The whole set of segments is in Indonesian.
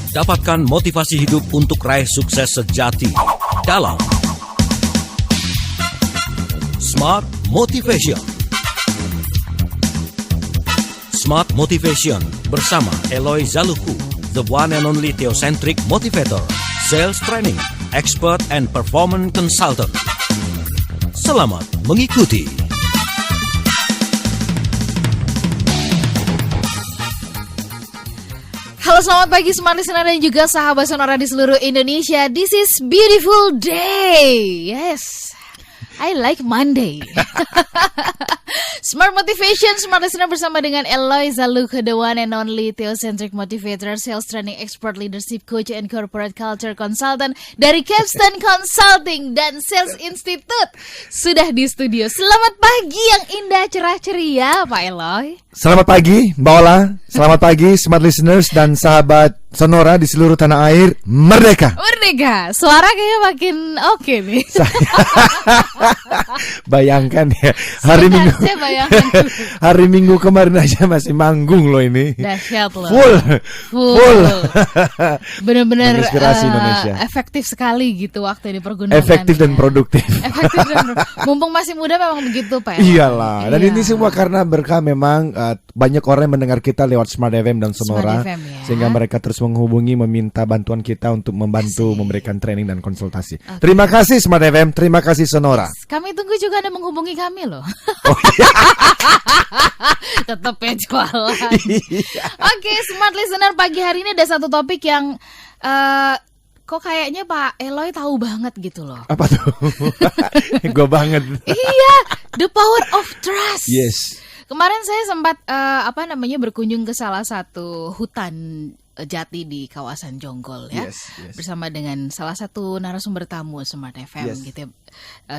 Dapatkan motivasi hidup untuk raih sukses sejati dalam Smart Motivation. Smart Motivation bersama Eloy Zaluku, the one and only theocentric motivator, sales training, expert and performance consultant. Selamat mengikuti. Halo, selamat pagi Smart Listener dan juga sahabat Sonora di seluruh Indonesia. This is beautiful day. Yes, I like Monday. Smart Motivation, Smart Listener bersama dengan Eloy Zaluku, the one and only theocentric motivator, sales training expert, leadership coach, and corporate culture consultant dari Capstan Consulting dan Sales Institute. Sudah di studio. Selamat pagi yang indah, cerah ceria, Pak Eloy. Selamat pagi, Mbak Ola. Selamat pagi, Smart Listeners dan sahabat Sonora di seluruh tanah air. Merdeka. Merdeka. Suara kayaknya makin oke nih. Bayangkan ya, hari Minggu kemarin aja masih manggung loh ini. Dahsyat loh. Full. Benar-benar menginspirasi Indonesia. Efektif sekali gitu waktu ini pergunakan. Efektif dan produktif. Mumpung masih muda memang begitu, Pak. Iyalah. Dan ini semua karena berkah memang banyak orang yang mendengar kita lewat Smart FM dan Sonora, FM, ya. Sehingga mereka terus menghubungi, meminta bantuan kita untuk membantu memberikan training dan konsultasi. Okay. Terima kasih Smart FM, terima kasih Sonora. Kami tunggu juga Anda menghubungi kami loh. Oh, iya. Tetap ya jualan. Oke, Smart Listener, pagi hari ini ada satu topik yang kok kayaknya Pak Eloy tahu banget gitu loh. Apa tuh? Gue banget. Iya, the power of trust. Yes. Kemarin saya sempat berkunjung ke salah satu hutan jati di kawasan Jonggol ya, yes. Bersama dengan salah satu narasumber tamu Smart FM gitu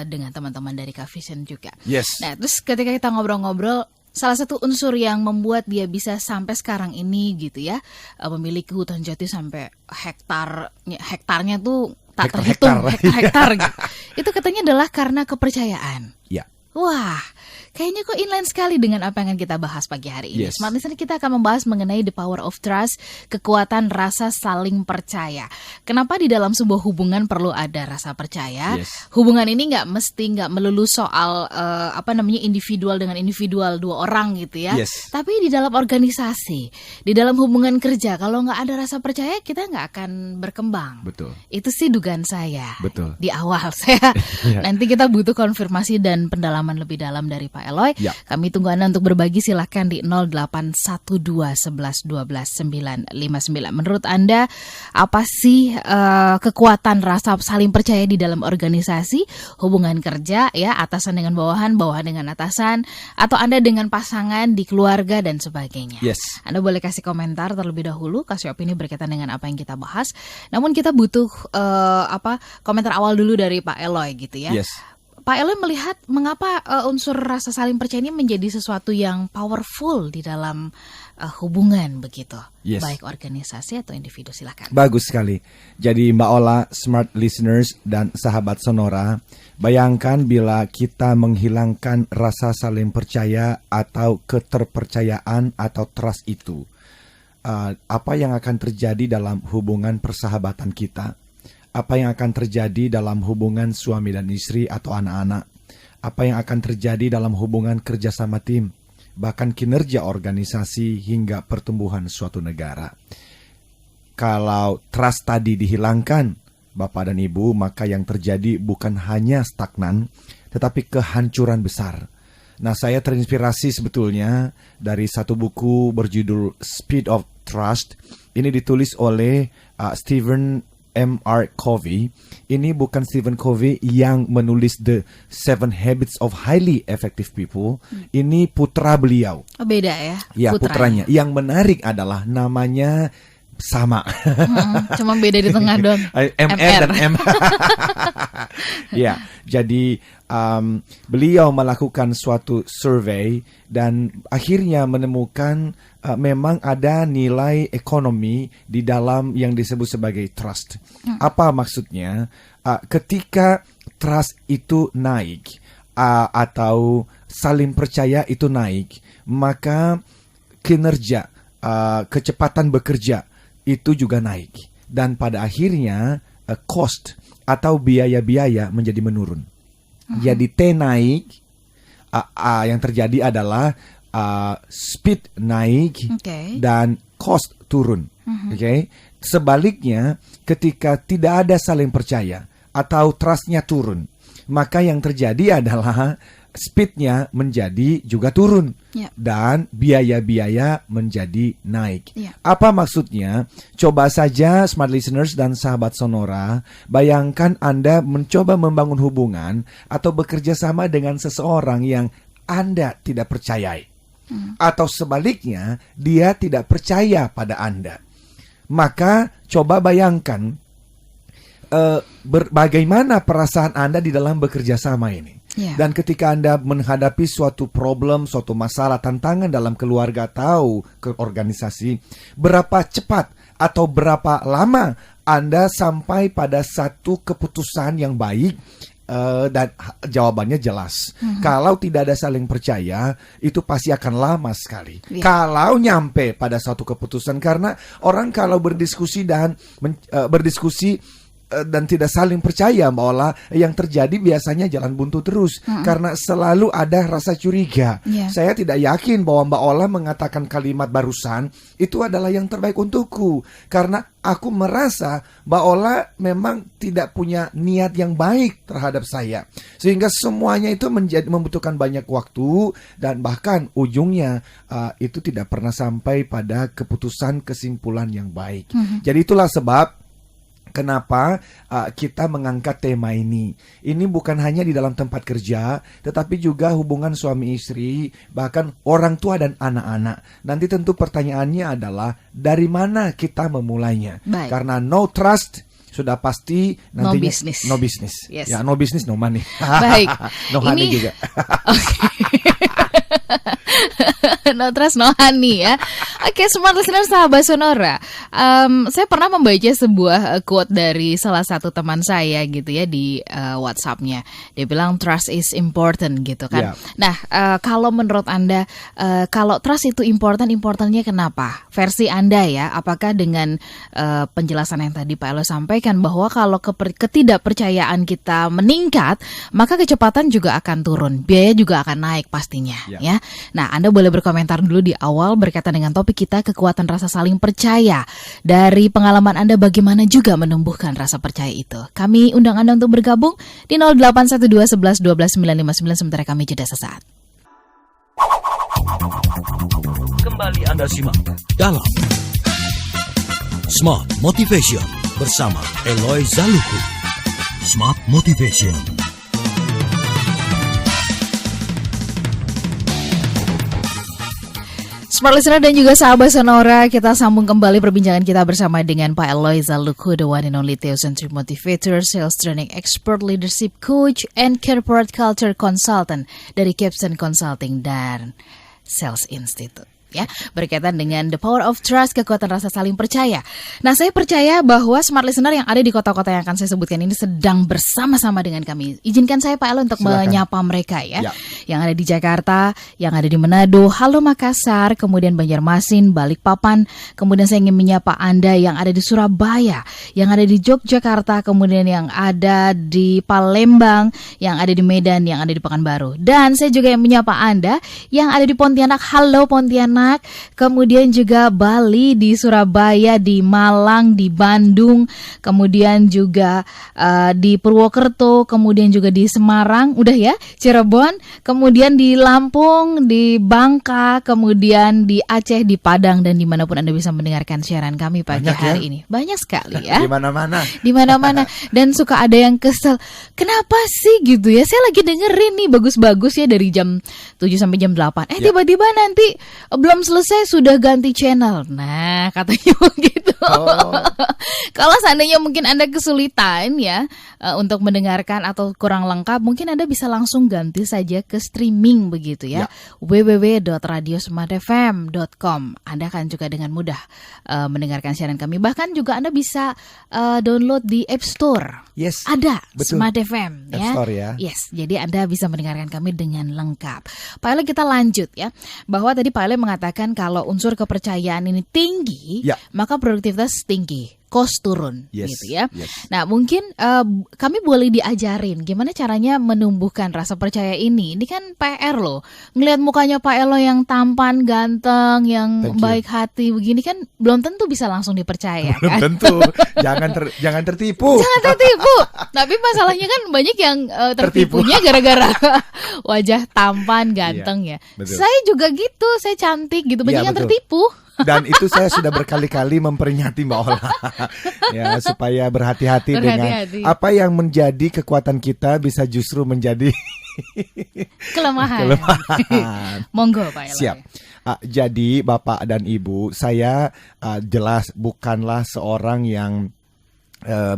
dengan teman-teman dari Kavision juga. Yes. Nah, terus ketika kita ngobrol-ngobrol, salah satu unsur yang membuat dia bisa sampai sekarang ini gitu ya, memiliki hutan jati sampai hektarnya tuh tak terhitung hektar gitu. Itu katanya adalah karena kepercayaan. Ya. Wah, kayaknya kok inline sekali dengan apa yang akan kita bahas pagi hari ini. Yes. Smart Listener, kita akan membahas mengenai the power of trust, kekuatan rasa saling percaya. Kenapa di dalam sebuah hubungan perlu ada rasa percaya? Yes. Hubungan ini nggak melulu soal individual dengan individual, dua orang gitu ya. Yes. Tapi di dalam organisasi, di dalam hubungan kerja, kalau nggak ada rasa percaya, kita nggak akan berkembang. Betul. Itu sih dugaan saya. Betul. Di awal saya. Nanti kita butuh konfirmasi dan pendalaman lebih dalam dari Pak Eloy. Ya. Kami tunggu Anda untuk berbagi, silakan di 0812 11 12 959. Menurut Anda apa sih kekuatan rasa saling percaya di dalam organisasi, hubungan kerja ya, atasan dengan bawahan, bawahan dengan atasan, atau Anda dengan pasangan di keluarga dan sebagainya. Yes. Anda boleh kasih komentar terlebih dahulu, kasih opini berkaitan dengan apa yang kita bahas. Namun kita butuh komentar awal dulu dari Pak Eloy gitu ya. Yes. Pak Eloy melihat mengapa unsur rasa saling percaya ini menjadi sesuatu yang powerful di dalam hubungan begitu, yes. Baik organisasi atau individu, silakan. Bagus sekali. Jadi Mbak Ola, Smart Listeners dan sahabat Sonora, bayangkan bila kita menghilangkan rasa saling percaya atau keterpercayaan atau trust itu, apa yang akan terjadi dalam hubungan persahabatan kita? Apa yang akan terjadi dalam hubungan suami dan istri atau anak-anak? Apa yang akan terjadi dalam hubungan kerjasama tim? Bahkan kinerja organisasi hingga pertumbuhan suatu negara. Kalau trust tadi dihilangkan, Bapak dan Ibu, maka yang terjadi bukan hanya stagnan, tetapi kehancuran besar. Nah, saya terinspirasi sebetulnya dari satu buku berjudul Speed of Trust. Ini ditulis oleh Stephen M.R. Covey. Ini bukan Stephen Covey yang menulis The 7 Habits of Highly Effective People. Ini putra beliau. Oh, beda ya? Ya, putranya. Yang menarik adalah namanya sama. Cuma beda di tengah dong. MR dan M. Ya, jadi beliau melakukan suatu survei dan akhirnya menemukan memang ada nilai ekonomi di dalam yang disebut sebagai trust. Apa maksudnya? Ketika trust itu naik atau saling percaya itu naik, maka kinerja, kecepatan bekerja itu juga naik. Dan pada akhirnya cost atau biaya-biaya menjadi menurun. Jadi T naik, yang terjadi adalah speed naik dan cost turun. Sebaliknya, ketika tidak ada saling percaya atau trust-nya turun, maka yang terjadi adalah speed-nya menjadi juga turun dan biaya-biaya menjadi naik. Apa maksudnya? Coba saja smart listeners dan sahabat Sonora, bayangkan Anda mencoba membangun hubungan atau bekerja sama dengan seseorang yang Anda tidak percayai. Atau sebaliknya, dia tidak percaya pada Anda. Maka coba bayangkan bagaimana perasaan Anda di dalam bekerja sama ini. Dan ketika Anda menghadapi suatu problem, suatu masalah, tantangan dalam keluarga atau ke organisasi, berapa cepat atau berapa lama Anda sampai pada satu keputusan yang baik? Dan jawabannya jelas. Kalau tidak ada saling percaya, itu pasti akan lama sekali. Kalau nyampe pada satu keputusan, karena orang kalau berdiskusi dan dan tidak saling percaya, Mbak Ola, yang terjadi biasanya jalan buntu terus karena selalu ada rasa curiga. Saya tidak yakin bahwa Mbak Ola mengatakan kalimat barusan itu adalah yang terbaik untukku, karena aku merasa Mbak Ola memang tidak punya niat yang baik terhadap saya, sehingga semuanya itu membutuhkan banyak waktu dan bahkan ujungnya itu tidak pernah sampai pada keputusan kesimpulan yang baik. Jadi itulah sebab kenapa kita mengangkat tema ini. Ini bukan hanya di dalam tempat kerja, tetapi juga hubungan suami istri, bahkan orang tua dan anak-anak. Nanti tentu pertanyaannya adalah dari mana kita memulainya? Karena no trust sudah pasti nantinya no business. Ya, no business no money. Baik. No honey juga. No trust, no honey ya. Oke, smart listener sahabat Sonora. Saya pernah membaca sebuah quote dari salah satu teman saya gitu ya di WhatsApp-nya. Dia bilang trust is important gitu kan. Nah, kalau menurut Anda, kalau trust itu importantnya kenapa? Versi Anda ya, apakah dengan penjelasan yang tadi Pak Elo sampaikan bahwa kalau ketidakpercayaan kita meningkat, maka kecepatan juga akan turun, biaya juga akan naik pastinya ya. Nah, Anda boleh berkomentar dulu di awal berkaitan dengan topik kita, kekuatan rasa saling percaya. Dari pengalaman Anda bagaimana juga menumbuhkan rasa percaya itu? Kami undang Anda untuk bergabung di 0812 11 12 959 sementara kami jeda sesaat. Kembali Anda simak dalam Smart Motivation bersama Eloy Zaluku. Smart Motivation. Smart listener dan juga sahabat Sonora, kita sambung kembali perbincangan kita bersama dengan Pak Eloy Zaluku, the one and only Theocentric Motivator, Sales Training Expert, Leadership Coach, and Corporate Culture Consultant dari Capson Consulting dan Sales Institute. Ya, berkaitan dengan the power of trust, kekuatan rasa saling percaya. Nah, saya percaya bahwa smart listener yang ada di kota-kota yang akan saya sebutkan ini sedang bersama-sama dengan kami. Izinkan saya Pak Elo untuk menyapa mereka ya. Yang ada di Jakarta, yang ada di Manado, halo Makassar, kemudian Banjarmasin, Balikpapan, kemudian saya ingin menyapa Anda yang ada di Surabaya, yang ada di Yogyakarta, kemudian yang ada di Palembang, yang ada di Medan, yang ada di Pekanbaru. Dan saya juga yang menyapa Anda yang ada di Pontianak, halo Pontianak. Kemudian juga Bali, di Surabaya, di Malang, di Bandung, kemudian juga di Purwokerto, kemudian juga di Semarang, udah ya, Cirebon, kemudian di Lampung, di Bangka, kemudian di Aceh, di Padang, dan dimanapun Anda bisa mendengarkan siaran kami pagi hari ini. Banyak sekali ya. Di mana-mana. Dan suka ada yang kesel, kenapa sih gitu ya, saya lagi dengerin nih bagus-bagus ya dari jam 7 sampai jam 8. Tiba-tiba nanti belum selesai sudah ganti channel. Nah, katanya begitu. Kalau seandainya mungkin Anda kesulitan ya untuk mendengarkan atau kurang lengkap, mungkin Anda bisa langsung ganti saja ke streaming begitu ya. www.radiosmartfm.com. Anda akan juga dengan mudah mendengarkan siaran kami. Bahkan juga Anda bisa download di App Store. Yes. Ada betul. Smart FM ya. App Store ya. Yes, jadi Anda bisa mendengarkan kami dengan lengkap. Pak Ele, kita lanjut ya. Bahwa tadi Pak Ele mengatakan kalau unsur kepercayaan ini tinggi, maka produktivitas tinggi, cost turun, gitu ya. Nah, mungkin kami boleh diajarin gimana caranya menumbuhkan rasa percaya ini. Ini kan PR loh. Ngelihat mukanya Pak Elo yang tampan, ganteng, yang baik hati begini kan belum tentu bisa langsung dipercaya. Belum kan? tentu. Jangan tertipu. Jangan tertipu. Tapi masalahnya kan banyak yang tertipunya gara-gara wajah tampan, ganteng ya. Betul. Saya juga gitu, saya cantik gitu. Banyak yang tertipu. Dan itu saya sudah berkali-kali memperingati Mbak Ola ya, supaya berhati-hati dengan apa yang menjadi kekuatan kita bisa justru menjadi kelemahan. Monggo Pak Elo. Siap. Jadi Bapak dan Ibu, saya jelas bukanlah seorang yang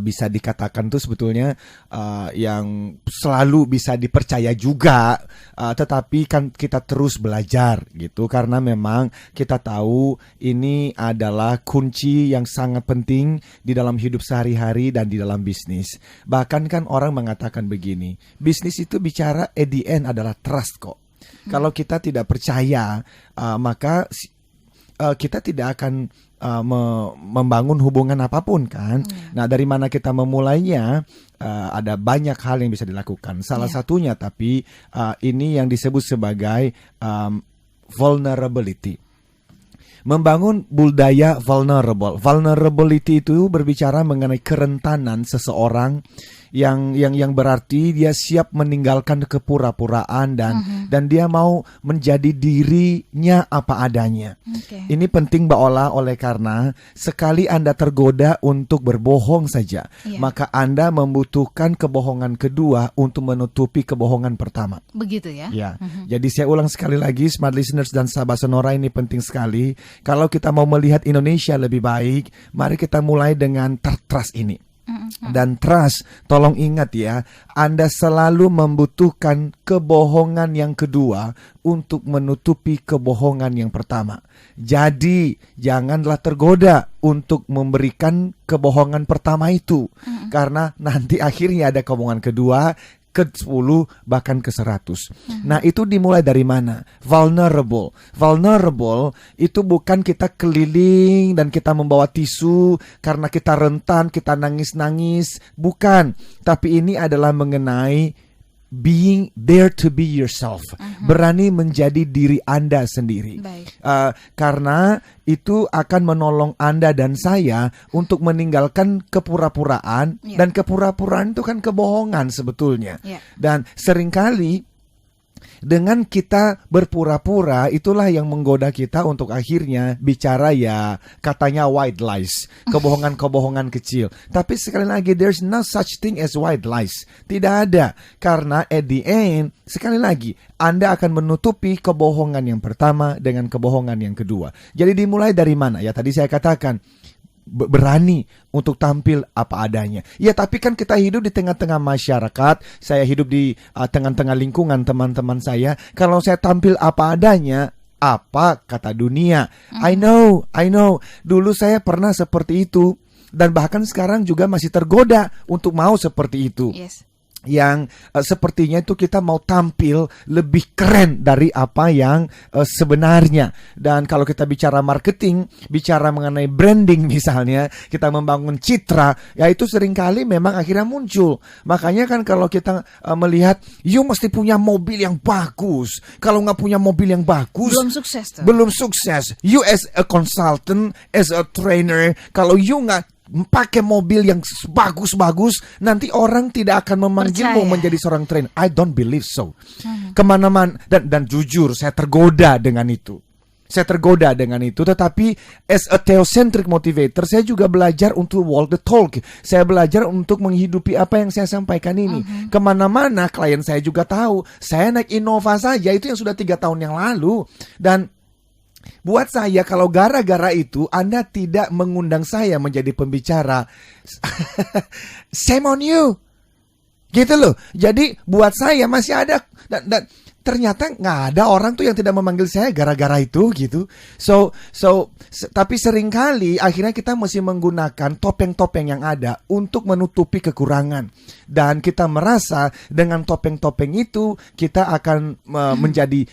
bisa dikatakan tuh sebetulnya yang selalu bisa dipercaya juga, tetapi kan kita terus belajar gitu, karena memang kita tahu ini adalah kunci yang sangat penting di dalam hidup sehari-hari dan di dalam bisnis. Bahkan kan orang mengatakan begini, bisnis itu bicara at the end adalah trust kok. Kalau kita tidak percaya, maka kita tidak akan membangun hubungan apapun kan. Nah, dari mana kita memulainya? Ada banyak hal yang bisa dilakukan. Salah satunya tapi ini yang disebut sebagai vulnerability. Membangun budaya vulnerable. Vulnerability itu berbicara mengenai kerentanan seseorang yang berarti dia siap meninggalkan kepura-puraan dan dia mau menjadi dirinya apa adanya. Ini penting Mbak Ola, oleh karena sekali Anda tergoda untuk berbohong saja, maka Anda membutuhkan kebohongan kedua untuk menutupi kebohongan pertama. Begitu ya? Ya. Jadi saya ulang sekali lagi, smart listeners dan sahabat Sonora, ini penting sekali. Kalau kita mau melihat Indonesia lebih baik, mari kita mulai dengan trust ini. Dan trust, tolong ingat ya, Anda selalu membutuhkan kebohongan yang kedua untuk menutupi kebohongan yang pertama. Jadi janganlah tergoda untuk memberikan kebohongan pertama itu, karena nanti akhirnya ada kebohongan kedua, ke-10 bahkan ke-100. Nah, itu dimulai dari mana? Vulnerable. Vulnerable itu bukan kita keliling dan kita membawa tisu karena kita rentan, kita nangis-nangis. Bukan. Tapi ini adalah mengenai being there to be yourself. Berani menjadi diri Anda sendiri. Karena itu akan menolong Anda dan saya untuk meninggalkan kepura-puraan. Dan kepura-puraan itu kan kebohongan sebetulnya. Dan seringkali dengan kita berpura-pura, itulah yang menggoda kita untuk akhirnya bicara ya katanya white lies, kebohongan-kebohongan kecil. Tapi sekali lagi, there's no such thing as white lies. Tidak ada, karena at the end, sekali lagi, Anda akan menutupi kebohongan yang pertama dengan kebohongan yang kedua. Jadi dimulai dari mana? Ya tadi saya katakan, berani untuk tampil apa adanya. Ya, tapi kan kita hidup di tengah-tengah masyarakat. Saya hidup di tengah-tengah lingkungan teman-teman saya. Kalau saya tampil apa adanya, apa kata dunia? I know. Dulu saya pernah seperti itu. Dan bahkan sekarang juga masih tergoda untuk mau seperti itu. Yang sepertinya itu kita mau tampil lebih keren dari apa yang sebenarnya. Dan kalau kita bicara marketing, bicara mengenai branding misalnya, kita membangun citra, ya itu seringkali memang akhirnya muncul. Makanya kan kalau kita melihat, you mesti punya mobil yang bagus. Kalau nggak punya mobil yang bagus, belum sukses. You as a consultant, as a trainer, kalau you nggak pakai mobil yang bagus-bagus, nanti orang tidak akan memanggilmu menjadi seorang trainer. I don't believe so. Kemana-mana, dan jujur saya tergoda dengan itu. Tetapi as a theocentric motivator, saya juga belajar untuk walk the talk. Saya belajar untuk menghidupi apa yang saya sampaikan ini. Kemana-mana klien saya juga tahu, saya naik Innova saja, itu yang sudah 3 tahun yang lalu. Dan buat saya, kalau gara-gara itu Anda tidak mengundang saya menjadi pembicara, shame on you. Gitu loh. Jadi buat saya masih ada, dan ternyata nggak ada orang tuh yang tidak memanggil saya gara-gara itu gitu. Tapi seringkali akhirnya kita mesti menggunakan topeng-topeng yang ada untuk menutupi kekurangan. Dan kita merasa dengan topeng-topeng itu kita akan menjadi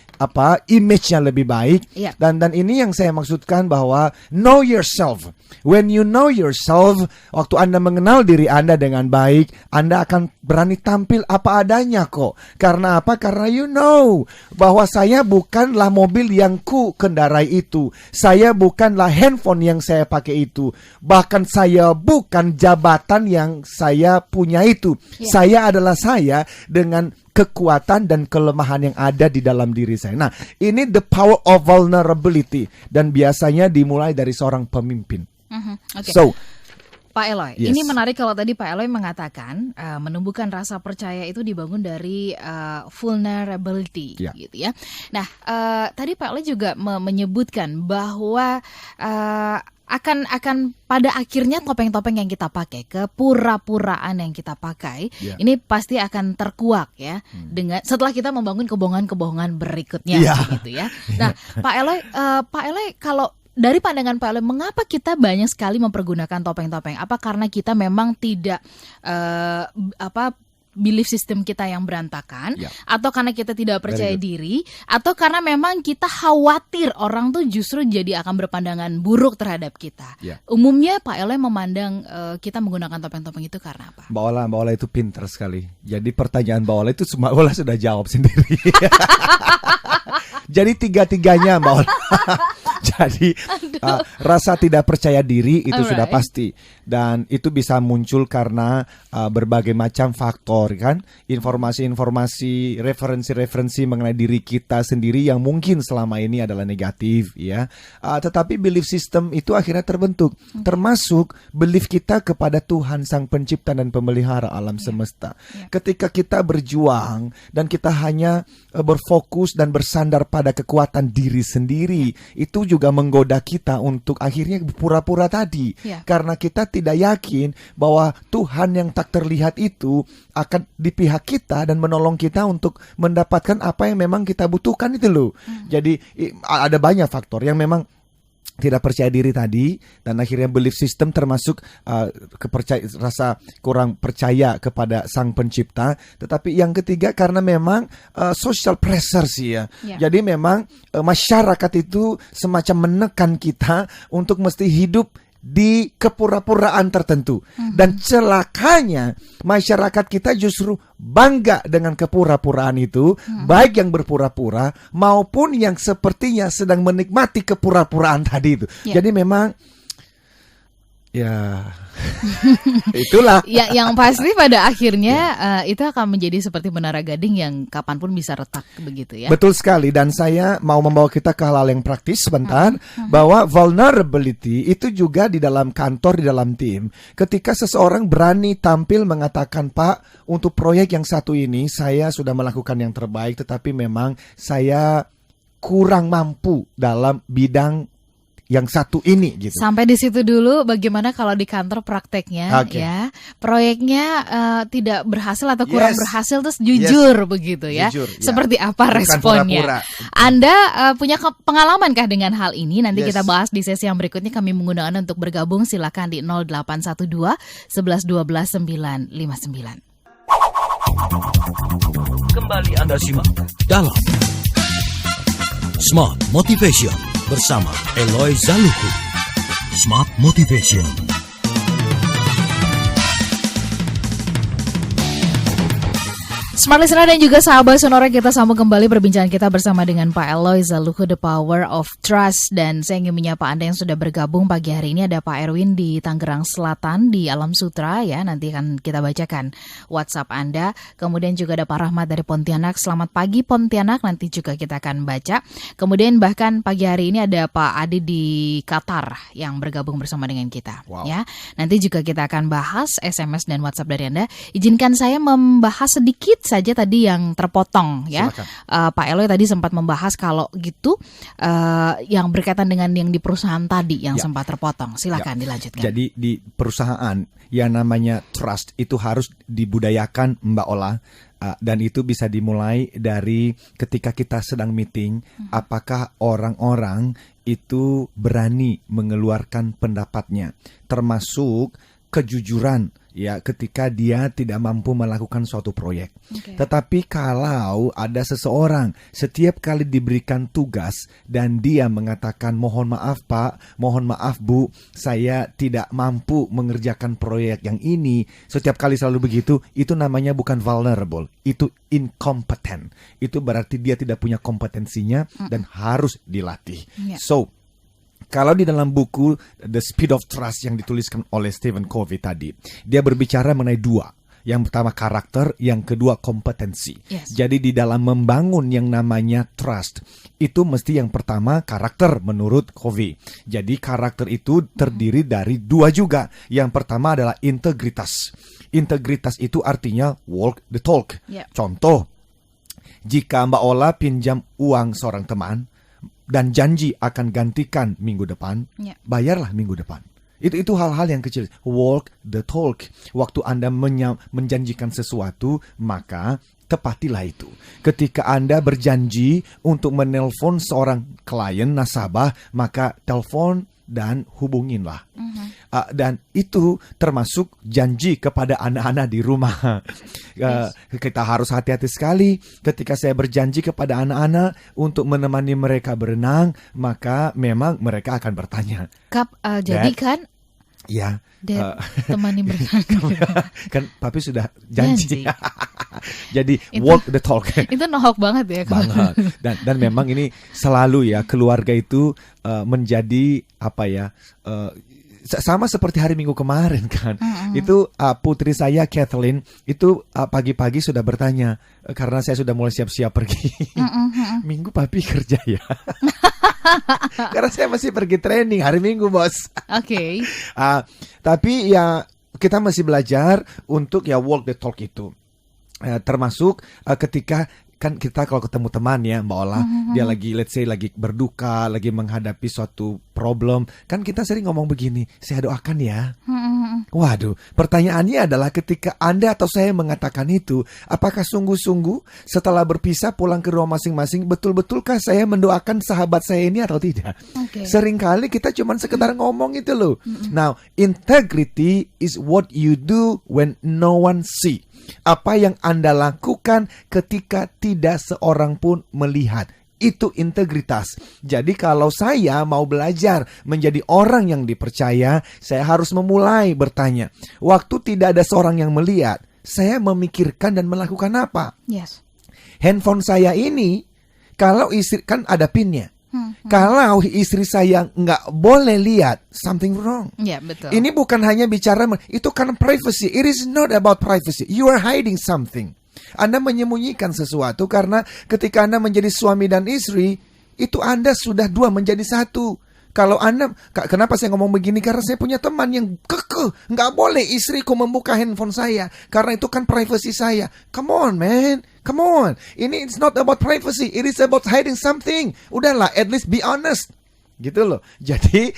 image-nya lebih baik. Yeah. Dan ini yang saya maksudkan bahwa know yourself. When you know yourself, waktu Anda mengenal diri Anda dengan baik, Anda akan berani tampil apa adanya kok. Karena apa? Karena you know bahwa saya bukanlah mobil yang ku kendarai itu. Saya bukanlah handphone yang saya pakai itu. Bahkan saya bukan jabatan yang saya punya itu. Yeah. Saya adalah saya dengan kekuatan dan kelemahan yang ada di dalam diri saya. Nah, ini the power of vulnerability. Dan biasanya dimulai dari seorang pemimpin. Okay. So, Pak Eloy, yes. Ini menarik kalau tadi Pak Eloy mengatakan menumbuhkan rasa percaya itu dibangun dari vulnerability, Yeah. gitu ya. Nah, tadi Pak Eloy juga menyebutkan bahwa akan pada akhirnya topeng-topeng yang kita pakai, kepura-puraan yang kita pakai, Yeah. ini pasti akan terkuak ya dengan setelah kita membangun kebohongan-kebohongan berikutnya, Yeah. gitu ya. Nah, Pak Eloy kalau dari pandangan Pak Eloy, mengapa kita banyak sekali mempergunakan topeng-topeng? Apa karena kita memang tidak belief system kita yang berantakan, Ya. atau karena kita tidak percaya diri, atau karena memang kita khawatir orang tuh justru jadi akan berpandangan buruk terhadap kita? Ya. Umumnya Pak Eloy memandang kita menggunakan topeng-topeng itu karena apa? Mbak Ola itu pintar sekali. Jadi pertanyaan Mbak Ola itu Mbak Ola sudah jawab sendiri. Jadi tiga-tiganya Mbak Ola. Jadi rasa tidak percaya diri itu sudah pasti. Dan itu bisa muncul karena berbagai macam faktor kan. Informasi-informasi, referensi-referensi mengenai diri kita sendiri yang mungkin selama ini adalah negatif ya. Tetapi belief system itu akhirnya terbentuk. Termasuk belief kita kepada Tuhan Sang Pencipta dan Pemelihara alam semesta. Ketika kita berjuang dan kita hanya berfokus dan bersandar pada kekuatan diri sendiri, itu juga menggoda kita untuk akhirnya pura-pura tadi. Karena kita tidak yakin bahwa Tuhan yang tak terlihat itu akan di pihak kita dan menolong kita untuk mendapatkan apa yang memang kita butuhkan itu loh. Jadi ada banyak faktor yang memang tidak percaya diri tadi, dan akhirnya belief system termasuk rasa kurang percaya kepada Sang Pencipta. Tetapi yang ketiga karena memang social pressure sih ya. Jadi memang masyarakat itu semacam menekan kita untuk mesti hidup di kepura-puraan tertentu. Dan celakanya masyarakat kita justru bangga dengan kepura-puraan itu, baik yang berpura-pura maupun yang sepertinya sedang menikmati kepura-puraan tadi itu. Jadi memang ya itulah. Ya, yang pasti pada akhirnya itu akan menjadi seperti menara gading yang kapanpun bisa retak begitu ya. Betul sekali, dan saya mau membawa kita ke hal yang praktis sebentar, bahwa vulnerability itu juga di dalam kantor, di dalam tim. Ketika seseorang berani tampil mengatakan, Pak, untuk proyek yang satu ini saya sudah melakukan yang terbaik, tetapi memang saya kurang mampu dalam bidang yang satu ini gitu. Sampai di situ dulu. Bagaimana kalau di kantor prakteknya ya, proyeknya tidak berhasil atau kurang berhasil, terus jujur begitu ya. Jujur, seperti apa bukan responnya? pura-pura. Anda punya pengalaman kah dengan hal ini? Nanti kita bahas di sesi yang berikutnya. Kami mengundang Anda untuk bergabung, silakan di 0812 11 12 959. Kembali Anda simak dalam Smart Motivation bersama Eloy Zaluku. Smart Motivation. Smart Listener dan juga sahabat Sonora, kita sambung kembali perbincangan kita bersama dengan Pak Eloy Zaluku, The Power of Trust. Dan saya ingin menyapa Anda yang sudah bergabung pagi hari ini. Ada Pak Erwin di Tangerang Selatan, di Alam Sutra ya. Nanti akan kita bacakan WhatsApp Anda. Kemudian juga ada Pak Rahmat dari Pontianak. Selamat pagi Pontianak, nanti juga kita akan baca. Kemudian bahkan pagi hari ini ada Pak Adi di Qatar yang bergabung bersama dengan kita. Ya, nanti juga kita akan bahas SMS dan WhatsApp dari Anda. Izinkan saya membahas sedikit saja tadi yang terpotong ya. Pak Eloy tadi sempat membahas kalau gitu yang berkaitan dengan yang di perusahaan tadi yang sempat terpotong. Silakan dilanjutkan. Jadi di perusahaan yang namanya trust itu harus dibudayakan, Mbak Ola. Dan itu bisa dimulai dari ketika kita sedang meeting, apakah orang-orang itu berani mengeluarkan pendapatnya, termasuk kejujuran ya ketika dia tidak mampu melakukan suatu proyek. Tetapi kalau ada seseorang setiap kali diberikan tugas dan dia mengatakan mohon maaf Pak, mohon maaf Bu, saya tidak mampu mengerjakan proyek yang ini, setiap kali selalu begitu, itu namanya bukan vulnerable, itu incompetent. Itu berarti dia tidak punya kompetensinya dan harus dilatih. So, kalau di dalam buku The Speed of Trust yang dituliskan oleh Stephen Covey tadi, dia berbicara mengenai dua. Yang pertama karakter, yang kedua kompetensi. Jadi di dalam membangun yang namanya trust, itu mesti yang pertama karakter menurut Covey. Jadi karakter itu terdiri dari dua juga. Yang pertama adalah integritas. Integritas itu artinya walk the talk. Contoh, jika Mbak Ola pinjam uang seorang teman, dan janji akan gantikan minggu depan, bayarlah minggu depan. Itu hal-hal yang kecil. Walk the talk. Waktu Anda menjanjikan sesuatu, maka tepatilah itu. Ketika Anda berjanji untuk menelpon seorang klien, nasabah, maka telepon dan hubunginlah. Dan itu termasuk janji kepada anak-anak di rumah. Kita harus hati-hati sekali ketika saya berjanji kepada anak-anak untuk menemani mereka berenang, maka memang mereka akan bertanya. Jadi kan? Ya. Temani berenang. Kan papi sudah janji. Jadi walk the talk. Itu nohok banget ya. Banget. Dan memang ini selalu ya keluarga itu menjadi apa ya? Sama seperti hari Minggu kemarin kan. Itu putri saya Kathleen itu pagi-pagi sudah bertanya karena saya sudah mulai siap-siap pergi. Minggu papi kerja ya. Karena saya masih pergi training hari Minggu bos. Tapi ya kita masih belajar untuk ya walk the talk itu. Termasuk ketika kan kita kalau ketemu teman ya Mbak Ola, dia lagi let's say lagi berduka, lagi menghadapi suatu problem, kan kita sering ngomong begini, saya doakan ya. Waduh, pertanyaannya adalah ketika Anda atau saya mengatakan itu, apakah sungguh-sungguh setelah berpisah pulang ke rumah masing-masing, betul-betulkah saya mendoakan sahabat saya ini atau tidak? Seringkali kita cuma sekedar ngomong itu loh. Now, integrity is what you do when no one see. Apa yang Anda lakukan ketika tidak seorang pun melihat. Itu integritas. Jadi kalau saya mau belajar menjadi orang yang dipercaya, saya harus memulai bertanya. Waktu tidak ada seorang yang melihat, saya memikirkan dan melakukan apa? Handphone saya ini, kalau istri, kan ada pinnya. Kalau istri saya nggak boleh lihat, something wrong. Betul. Ini bukan hanya bicara, itu kan privacy. It is not about privacy. You are hiding something. Anda menyembunyikan sesuatu karena ketika Anda menjadi suami dan istri, itu Anda sudah dua menjadi satu. Kalau Anda, kenapa saya ngomong begini? Karena saya punya teman yang kekeh, nggak boleh istriku membuka handphone saya, karena itu kan privasi saya. Come on man, come on. Ini it's not about privacy, it is about hiding something. Udahlah, at least be honest. Gitu loh. Jadi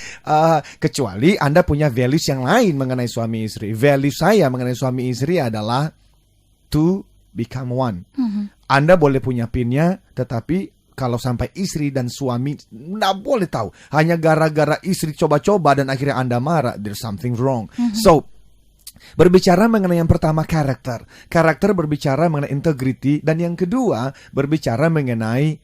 kecuali Anda punya values yang lain mengenai suami istri. Value saya mengenai suami istri adalah to become one. Anda boleh punya pinnya, tetapi kalau sampai istri dan suami nggak boleh tahu. Hanya gara-gara istri coba-coba dan akhirnya Anda marah, there's something wrong. So, berbicara mengenai yang pertama karakter. Karakter berbicara mengenai integrity. Dan yang kedua berbicara mengenai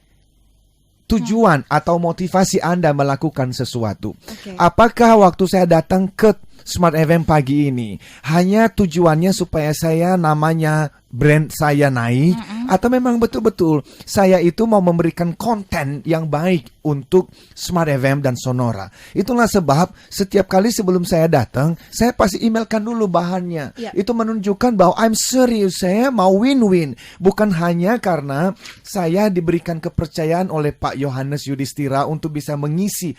tujuan atau motivasi Anda melakukan sesuatu. Apakah waktu saya datang ke Smart FM pagi ini hanya tujuannya supaya saya namanya brand saya naik, atau memang betul-betul saya itu mau memberikan konten yang baik untuk Smart FM dan Sonora. Itulah sebab setiap kali sebelum saya datang, saya pasti emailkan dulu bahannya. Itu menunjukkan bahwa I'm serious, saya mau win-win. Bukan hanya karena saya diberikan kepercayaan oleh Pak Yohanes Yudhistira untuk bisa mengisi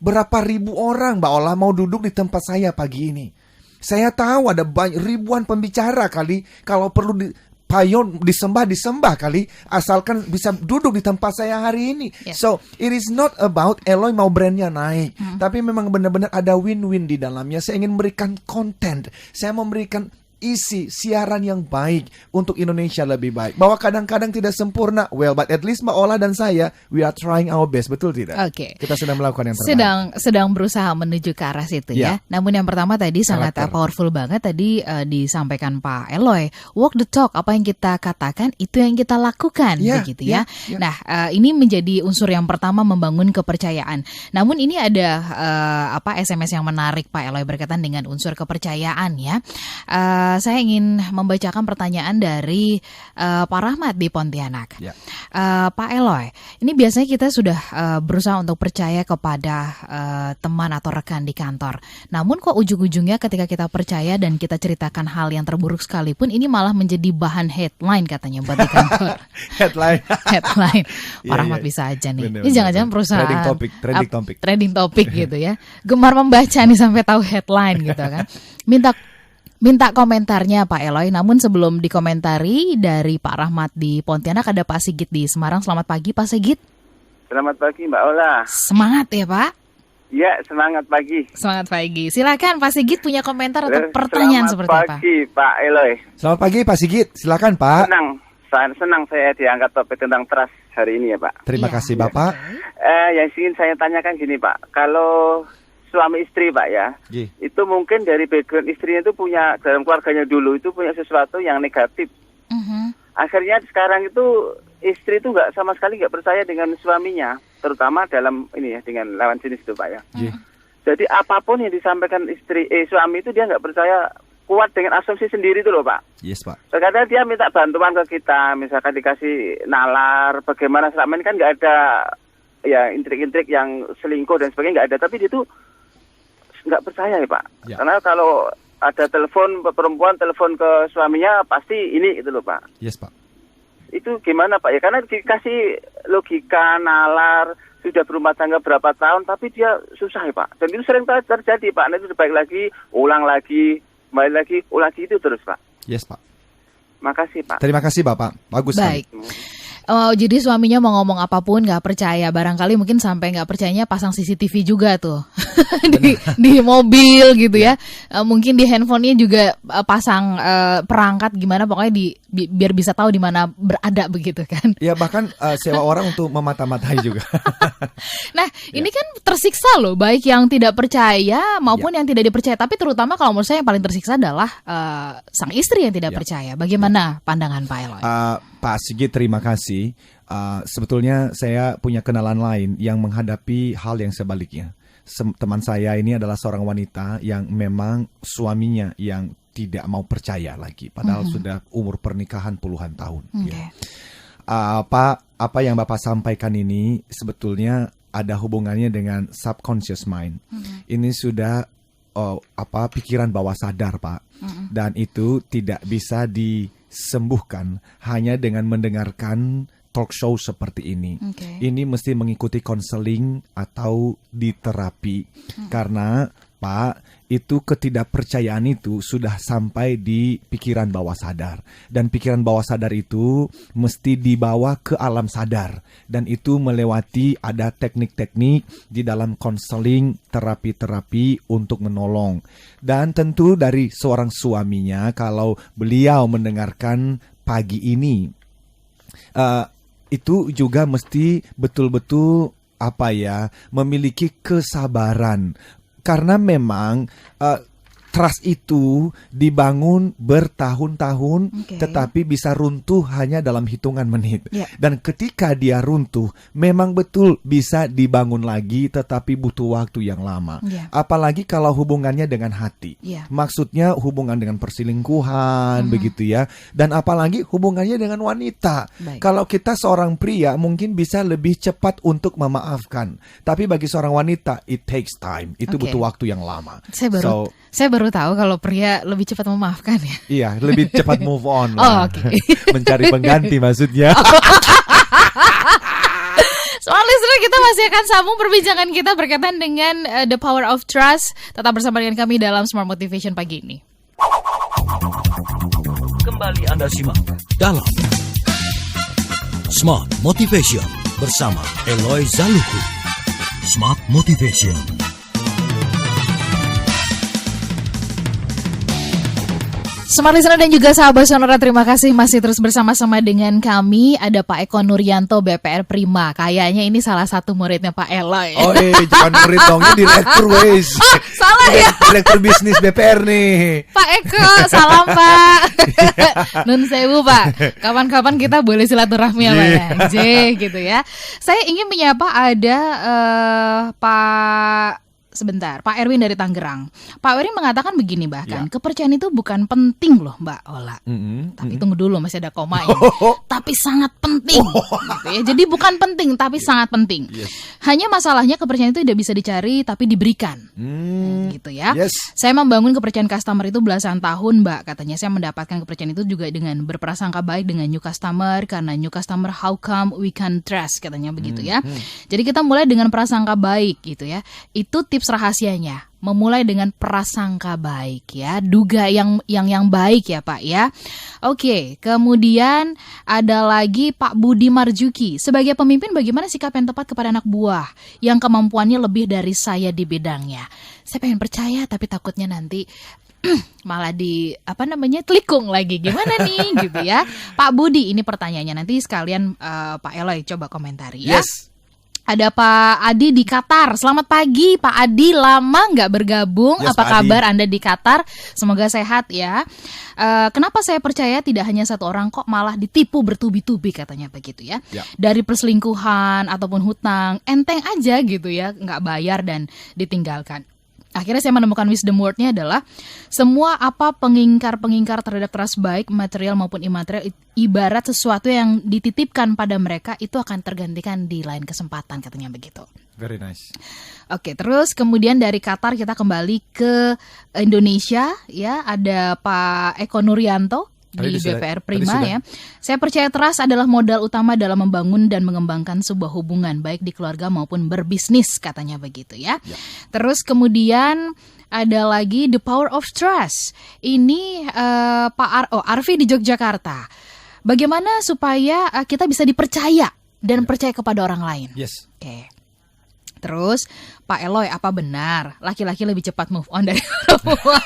berapa ribu orang Mbak Ola mau duduk di tempat saya pagi ini. Saya tahu ada ribuan pembicara kali, kalau perlu payon disembah kali, asalkan bisa duduk di tempat saya hari ini. So it is not about Eloy mau brandnya naik, tapi memang benar-benar ada win-win di dalamnya. Saya ingin memberikan konten, saya memberikan isi siaran yang baik untuk Indonesia lebih baik. Bahwa kadang-kadang tidak sempurna, well, but at least Mbak Ola dan saya, we are trying our best, betul tidak? Oke. Kita sedang melakukan yang terbaik. Sedang berusaha menuju ke arah situ ya. Namun yang pertama tadi sangat powerful banget tadi disampaikan Pak Eloy. Walk the talk, apa yang kita katakan itu yang kita lakukan, begitu ya. Nah, ini menjadi unsur yang pertama membangun kepercayaan. Namun ini ada SMS yang menarik Pak Eloy berkaitan dengan unsur kepercayaan ya. Saya ingin membacakan pertanyaan dari Pak Rahmat di Pontianak. Pak Eloy, ini biasanya kita sudah berusaha untuk percaya kepada teman atau rekan di kantor. Namun kok ujung-ujungnya ketika kita percaya dan kita ceritakan hal yang terburuk sekalipun, ini malah menjadi bahan headline katanya buat di kantor. Headline. Pak Rahmat bisa aja nih. Ini jangan-jangan perusahaan trending topic gitu ya. Gemar membaca nih sampai tahu headline gitu kan. Minta komentarnya Pak Eloy, namun sebelum dikomentari dari Pak Rahmat di Pontianak ada Pak Sigit di Semarang. Selamat pagi Pak Sigit. Selamat pagi Mbak Ola. Semangat ya Pak? Ya, semangat pagi. Semangat pagi. Silakan Pak Sigit punya komentar atau pertanyaan seperti apa? Selamat pagi Pak Eloy. Selamat pagi Pak Sigit, silakan Pak. Senang saya diangkat topik tentang trust hari ini ya Pak. Terima kasih Bapak. Yang ingin saya tanyakan gini Pak, kalau suami istri Pak ya, itu mungkin dari background istrinya itu punya, dalam keluarganya dulu itu punya sesuatu yang negatif. Akhirnya sekarang itu istri itu sama sekali nggak percaya dengan suaminya, terutama dalam ini ya, dengan lawan jenis itu Pak ya. Jadi apapun yang disampaikan suami itu dia nggak percaya, kuat dengan asumsi sendiri itu loh Pak. Yes Pak. Terkadang dia minta bantuan ke kita, misalkan dikasih nalar, bagaimana selama ini kan nggak ada ya intrik-intrik yang selingkuh dan sebagainya nggak ada, tapi dia tuh nggak percaya ya Pak. Karena kalau ada perempuan telepon ke suaminya pasti ini gitu loh Pak. Yes Pak. Itu gimana Pak ya? Karena dikasih logika, nalar, sudah berumah tangga berapa tahun tapi dia susah ya Pak. Dan itu sering terjadi Pak. Nanti itu baik lagi, ulang lagi, kembali lagi, ulang lagi itu terus Pak. Yes Pak. Makasih Pak. Terima kasih Bapak. Bagus. Baik. Jadi suaminya mau ngomong apapun nggak percaya, barangkali mungkin sampai nggak percayanya pasang CCTV juga tuh di mobil gitu ya. Mungkin di handphonenya juga pasang perangkat gimana, pokoknya biar bisa tahu di mana berada begitu kan. Ya bahkan sewa orang untuk memata-matai juga. Nah ini kan tersiksa loh, baik yang tidak percaya maupun yang tidak dipercaya. Tapi terutama kalau menurut saya yang paling tersiksa adalah sang istri yang tidak percaya. Bagaimana pandangan Pak Eloy? Pak Sigit, terima kasih. Sebetulnya saya punya kenalan lain yang menghadapi hal yang sebaliknya. Teman saya ini adalah seorang wanita yang memang suaminya yang tidak mau percaya lagi, padahal sudah umur pernikahan puluhan tahun. Ya. Apa yang Bapak sampaikan ini sebetulnya ada hubungannya dengan subconscious mind. Ini sudah pikiran bawah sadar Pak, dan itu tidak bisa disembuhkan hanya dengan mendengarkan talk show seperti ini. Ini mesti mengikuti konseling atau diterapi. Karena Pak, itu ketidakpercayaan itu sudah sampai di pikiran bawah sadar. Dan pikiran bawah sadar itu mesti dibawa ke alam sadar. Dan itu melewati ada teknik-teknik di dalam konseling, terapi-terapi untuk menolong. Dan tentu dari seorang suaminya, kalau beliau mendengarkan pagi ini, itu juga mesti betul-betul memiliki kesabaran. Karena memang trust itu dibangun bertahun-tahun, tetapi bisa runtuh hanya dalam hitungan menit. Dan ketika dia runtuh, memang betul bisa dibangun lagi, tetapi butuh waktu yang lama. Apalagi kalau hubungannya dengan hati. Maksudnya hubungan dengan perselingkuhan, begitu ya. Dan apalagi hubungannya dengan wanita. Kalau kita seorang pria mungkin bisa lebih cepat untuk memaafkan. Tapi bagi seorang wanita, it takes time. Itu butuh waktu yang lama. Saya baru tahu kalau pria lebih cepat memaafkan ya. Iya, lebih cepat move on. Mencari pengganti maksudnya. Soal listener, kita masih akan sambung perbincangan kita berkaitan dengan the power of trust. Tetap bersama dengan kami dalam Smart Motivation pagi ini. Kembali Anda simak dalam Smart Motivation bersama Eloy Zaluku. Smart Motivation. Smart Listener dan juga sahabat Sonora, terima kasih masih terus bersama-sama dengan kami. Ada Pak Eko Nuryanto, BPR Prima. Kayaknya ini salah satu muridnya Pak Eloy. Oh jangan murid dong, ini direktur wes. Salah ya? Direktur bisnis BPR nih. Pak Eko, salam Pak. Nun sewu Pak, kapan-kapan kita boleh silaturahmi ya Pak ya. Gitu ya. Saya ingin menyapa ada Pak Erwin dari Tangerang. Pak Erwin mengatakan begini bahkan, kepercayaan itu bukan penting loh Mbak Ola. Tapi tunggu dulu, masih ada koma ini. Tapi sangat penting. Gitu ya. Jadi bukan penting, tapi sangat penting. Hanya masalahnya kepercayaan itu tidak bisa dicari, tapi diberikan. Gitu ya. Saya membangun kepercayaan customer itu belasan tahun Mbak. Katanya saya mendapatkan kepercayaan itu juga dengan berprasangka baik dengan new customer. Karena new customer, how come we can trust, katanya begitu ya. Jadi kita mulai dengan prasangka baik gitu ya. Itu tips rahasianya, memulai dengan prasangka baik ya, duga yang baik ya Pak ya. Oke, kemudian ada lagi Pak Budi Marjuki. Sebagai pemimpin, bagaimana sikap yang tepat kepada anak buah yang kemampuannya lebih dari saya di bidangnya? Saya pengen percaya tapi takutnya nanti malah telikung lagi, gimana nih gitu ya. Pak Budi, ini pertanyaannya, nanti sekalian Pak Eloy coba komentari ya. Ada Pak Adi di Qatar. Selamat pagi Pak Adi, lama nggak bergabung. Apa kabar Anda di Qatar? Semoga sehat ya. Kenapa saya percaya tidak hanya satu orang kok, malah ditipu bertubi-tubi, katanya begitu ya. Dari perselingkuhan ataupun hutang, enteng aja gitu ya, nggak bayar dan ditinggalkan. Akhirnya saya menemukan wisdom word-nya adalah semua pengingkar-pengingkar terhadap trust baik material maupun imaterial ibarat sesuatu yang dititipkan pada mereka itu akan tergantikan di lain kesempatan, katanya begitu. Very nice. Oke, terus kemudian dari Qatar kita kembali ke Indonesia ya, ada Pak Eko Nuryanto di BPR Prima ya. Saya percaya trust adalah modal utama dalam membangun dan mengembangkan sebuah hubungan baik di keluarga maupun berbisnis, katanya begitu ya. Terus kemudian ada lagi the power of trust. Ini Pak Arfi di Yogyakarta. Bagaimana supaya kita bisa dipercaya dan percaya kepada orang lain? Oke. Terus Pak Eloy, apa benar laki-laki lebih cepat move on dari perempuan?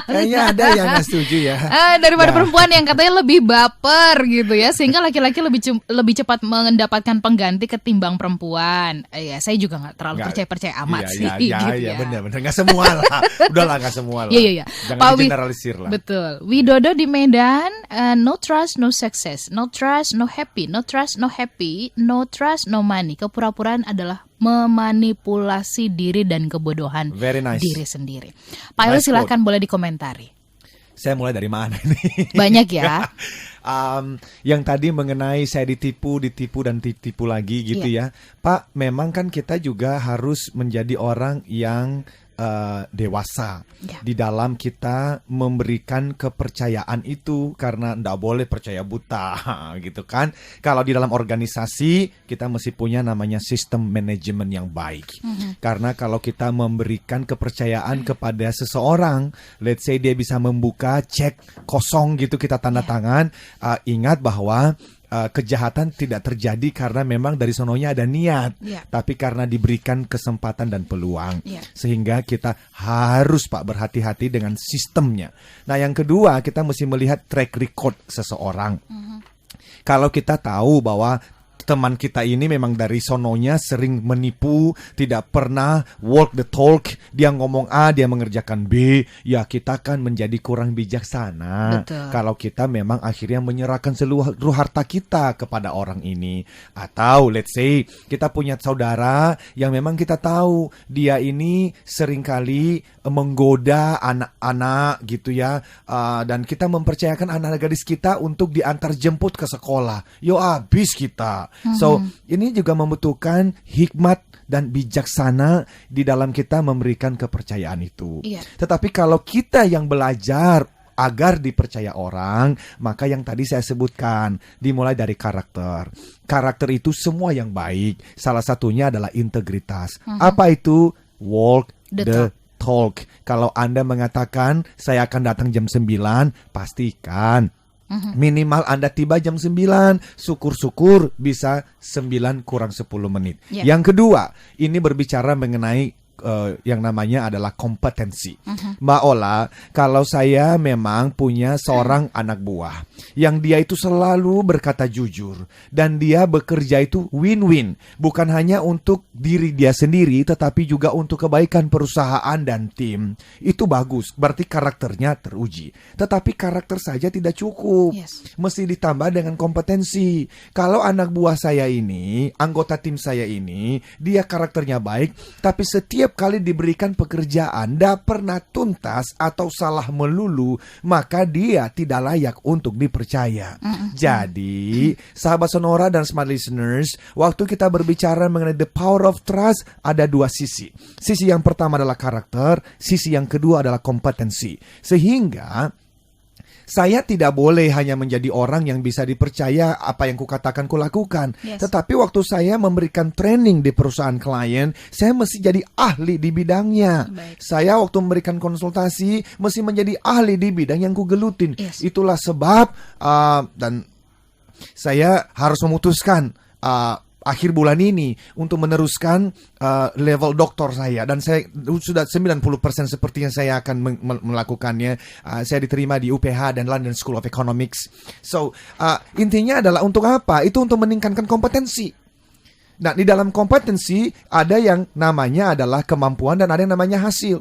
Kayaknya ada yang nggak setuju ya. Daripada perempuan yang katanya lebih baper gitu ya, sehingga laki-laki lebih cepat mendapatkan pengganti ketimbang perempuan. Ya saya juga nggak terlalu percaya amat sih. Iya benar-benar nggak semua lah. Udahlah nggak semua lah. Iya. Jangan generalisir lah. Betul. Widodo di Medan, no trust no success, no trust no happy, no trust no happy, no trust no money. Kepura-puraan adalah memanipulasi diri dan kebodohan diri sendiri. Pak Eloy, silakan boleh dikomentari. Saya mulai dari mana ini? Banyak ya. Yang tadi mengenai saya ditipu dan ditipu lagi gitu ya. Pak, memang kan kita juga harus menjadi orang yang dewasa di dalam kita memberikan kepercayaan itu, karena nggak boleh percaya buta gitu kan. Kalau di dalam organisasi kita mesti punya namanya sistem manajemen yang baik. Karena kalau kita memberikan kepercayaan kepada seseorang, let's say dia bisa membuka cek kosong gitu, kita tanda tangan, ingat bahwa kejahatan tidak terjadi karena memang dari sononya ada niat, tapi karena diberikan kesempatan dan peluang. Sehingga kita harus Pak berhati-hati dengan sistemnya. Nah, yang kedua, kita mesti melihat track record seseorang. Kalau kita tahu bahwa teman kita ini memang dari sononya sering menipu, tidak pernah walk the talk, dia ngomong A, dia mengerjakan B, ya kita kan menjadi kurang bijaksana. Kalau kita memang akhirnya menyerahkan seluruh harta kita kepada orang ini. Atau let's say kita punya saudara yang memang kita tahu dia ini seringkali menggoda anak-anak gitu ya, dan kita mempercayakan anak gadis kita untuk diantar jemput ke sekolah. Yo habis kita. So, ini juga membutuhkan hikmat dan bijaksana di dalam kita memberikan kepercayaan itu. Tetapi kalau kita yang belajar agar dipercaya orang, maka yang tadi saya sebutkan, dimulai dari karakter. Karakter itu semua yang baik. Salah satunya adalah integritas. Apa itu? Walk the talk. Kalau Anda mengatakan saya akan datang jam 9, pastikan Minimal Anda tiba jam 9, syukur-syukur bisa 9 kurang 10 menit. Yang kedua, ini berbicara mengenai yang namanya adalah kompetensi. Mbak Ola, kalau saya memang punya seorang anak buah yang dia itu selalu berkata jujur dan dia bekerja itu win-win, bukan hanya untuk diri dia sendiri tetapi juga untuk kebaikan perusahaan dan tim. Itu bagus, berarti karakternya teruji. Tetapi karakter saja tidak cukup. Mesti ditambah dengan kompetensi. Kalau anak buah saya ini, anggota tim saya ini, dia karakternya baik, tapi setiap kali diberikan pekerjaan tidak pernah tuntas atau salah melulu, maka dia tidak layak untuk dipercaya. Jadi, sahabat Sonora dan Smart Listeners, waktu kita berbicara mengenai the power of trust, ada dua sisi. Sisi yang pertama adalah karakter, sisi yang kedua adalah kompetensi. Sehingga saya tidak boleh hanya menjadi orang yang bisa dipercaya apa yang kukatakan kulakukan. Tetapi waktu saya memberikan training di perusahaan klien, saya mesti jadi ahli di bidangnya. Saya waktu memberikan konsultasi, mesti menjadi ahli di bidang yang kugelutin. Itulah sebab dan saya harus memutuskan akhir bulan ini untuk meneruskan level doktor saya, dan saya sudah 90% sepertinya saya akan melakukannya. Saya diterima di UPH dan London School of Economics. So intinya adalah untuk apa? Itu untuk meningkatkan kompetensi. Nah, di dalam kompetensi ada yang namanya adalah kemampuan dan ada yang namanya hasil.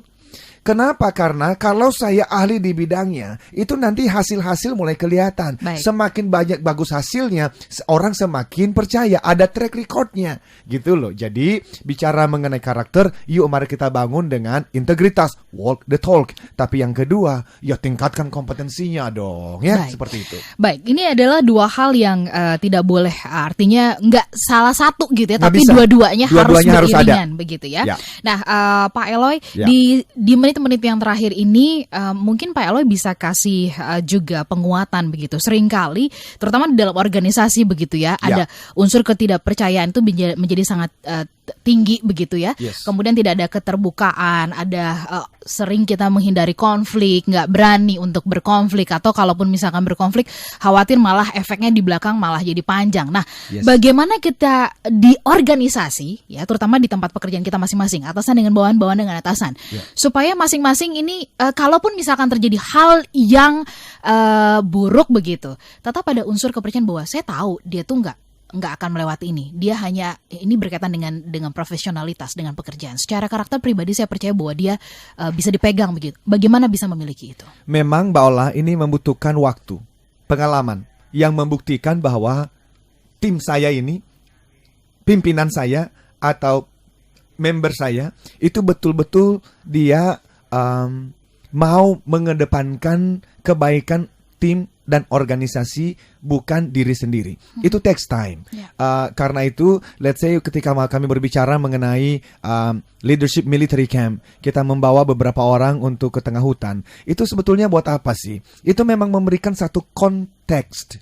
Kenapa? Karena kalau saya ahli di bidangnya, itu nanti hasil-hasil mulai kelihatan. Semakin banyak bagus hasilnya, orang semakin percaya. Ada track recordnya, gitu loh. Jadi bicara mengenai karakter, yuk mari kita bangun dengan integritas, walk the talk. Tapi yang kedua, ya tingkatkan kompetensinya dong, ya. Seperti itu. Baik, ini adalah dua hal yang tidak boleh, artinya nggak salah satu gitu ya, tapi dua-duanya harus beriringan, begitu ya. Nah, Pak Eloy, di menit-menit yang terakhir ini mungkin Pak Eloy bisa kasih juga penguatan begitu. Seringkali terutama di dalam organisasi begitu ya, ada unsur ketidakpercayaan itu menjadi sangat tinggi begitu ya. Kemudian tidak ada keterbukaan, ada sering kita menghindari konflik, nggak berani untuk berkonflik, atau kalaupun misalkan berkonflik khawatir malah efeknya di belakang malah jadi panjang. Nah, bagaimana kita di organisasi ya, terutama di tempat pekerjaan kita masing-masing, atasan dengan bawahan, bawahan dengan atasan, supaya masing-masing ini kalaupun misalkan terjadi hal yang buruk begitu, tetap ada unsur kepercayaan bahwa saya tahu dia tuh nggak akan melewati ini. Dia hanya ini berkaitan dengan profesionalitas, dengan pekerjaan. Secara karakter pribadi saya percaya bahwa dia bisa dipegang begitu. Bagaimana bisa memiliki itu? Memang Mbak Ola, ini membutuhkan waktu, pengalaman yang membuktikan bahwa tim saya ini, pimpinan saya atau member saya itu betul-betul dia mau mengedepankan kebaikan tim dan organisasi, bukan diri sendiri. Itu takes time. Karena itu, let's say ketika kami berbicara mengenai leadership military camp, kita membawa beberapa orang untuk ke tengah hutan. Itu sebetulnya buat apa sih? Itu memang memberikan satu konteks.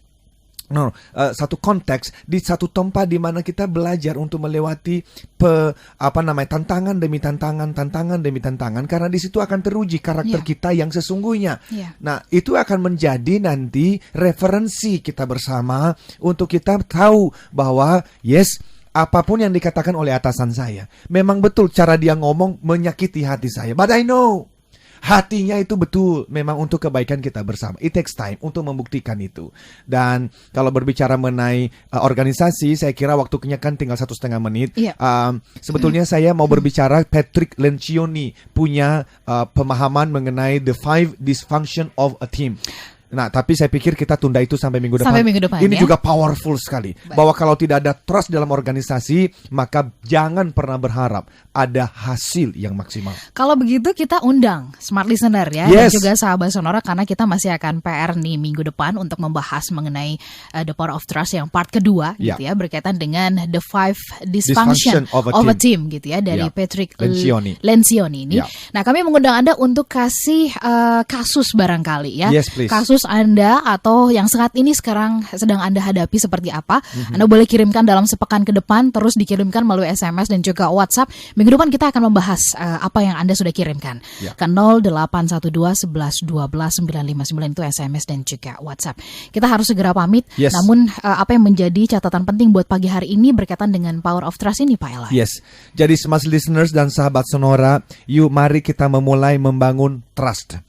Satu konteks di satu tempat di mana kita belajar untuk melewati tantangan demi tantangan, karena di situ akan teruji karakter kita yang sesungguhnya. Nah, itu akan menjadi nanti referensi kita bersama untuk kita tahu bahwa apapun yang dikatakan oleh atasan saya, memang betul cara dia ngomong menyakiti hati saya, but I know hatinya itu betul memang untuk kebaikan kita bersama. It takes time untuk membuktikan itu. Dan kalau berbicara mengenai organisasi, saya kira waktunya kan tinggal 1,5 menit. Sebetulnya saya mau berbicara, Patrick Lencioni punya pemahaman mengenai the 5 dysfunction of a team. Nah, tapi saya pikir kita tunda itu sampai minggu depan. Ini juga powerful sekali. Bahwa kalau tidak ada trust dalam organisasi, maka jangan pernah berharap ada hasil yang maksimal. Kalau begitu kita undang Smart Listener ya, dan juga sahabat Sonora, karena kita masih akan PR nih minggu depan untuk membahas mengenai the power of trust yang part kedua gitu ya, berkaitan dengan the 5 dysfunction of a team gitu ya, dari Patrick Lencioni ini. Nah, kami mengundang Anda untuk kasih kasus barangkali ya. Kasus issues Anda atau yang saat ini sekarang sedang Anda hadapi seperti apa. Anda boleh kirimkan dalam sepekan ke depan, terus dikirimkan melalui SMS dan juga WhatsApp. Minggu depan kita akan membahas apa yang Anda sudah kirimkan. Ke 0812 11 12 959 itu SMS dan juga WhatsApp. Kita harus segera pamit. Namun apa yang menjadi catatan penting buat pagi hari ini berkaitan dengan Power of Trust ini, Pak Eloy? Yes. Jadi smart listeners dan sahabat Sonora, yuk mari kita memulai membangun trust.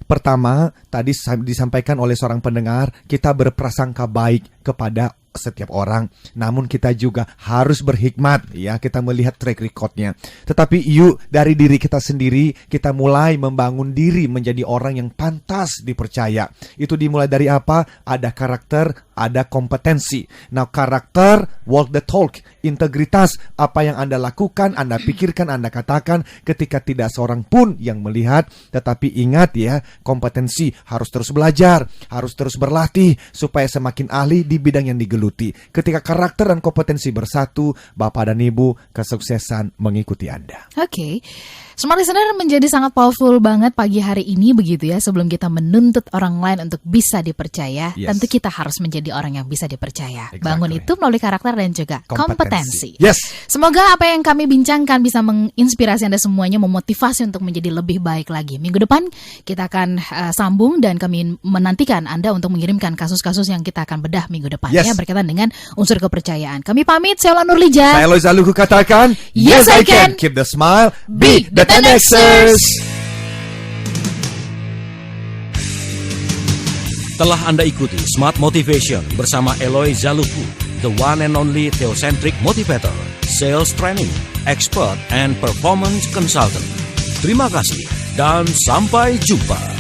Pertama, tadi disampaikan oleh seorang pendengar, kita berprasangka baik kepada setiap orang, namun kita juga harus berhikmat, ya, kita melihat track recordnya. Tetapi yuk dari diri kita sendiri, kita mulai membangun diri menjadi orang yang pantas dipercaya. Itu dimulai dari apa? Ada karakter, ada kompetensi. Nah, karakter, walk the talk, integritas, apa yang Anda lakukan, Anda pikirkan, Anda katakan ketika tidak seorang pun yang melihat. Tetapi ingat ya, kompetensi harus terus belajar, harus terus berlatih supaya semakin ahli di bidang yang digeluti. Ketika karakter dan kompetensi bersatu, Bapak dan Ibu, kesuksesan mengikuti Anda. Oke. Smart Listener menjadi sangat powerful banget pagi hari ini begitu ya. Sebelum kita menuntut orang lain untuk bisa dipercaya, tentu kita harus menjadi orang yang bisa dipercaya. Bangun itu melalui karakter dan juga kompetensi. Semoga apa yang kami bincangkan bisa menginspirasi Anda semuanya, memotivasi untuk menjadi lebih baik lagi. Minggu depan kita akan sambung dan kami menantikan Anda untuk mengirimkan kasus-kasus yang kita akan bedah minggu depan ya, berkaitan dengan unsur kepercayaan. Kami pamit, saya Ola Nurlija. Saya Eloy Zaluku katakan, yes I can. Keep the smile, be the 10Xers. Telah Anda ikuti Smart Motivation bersama Eloy Zaluku, the one and only theocentric motivator, sales training, expert, and performance consultant. Terima kasih dan sampai jumpa.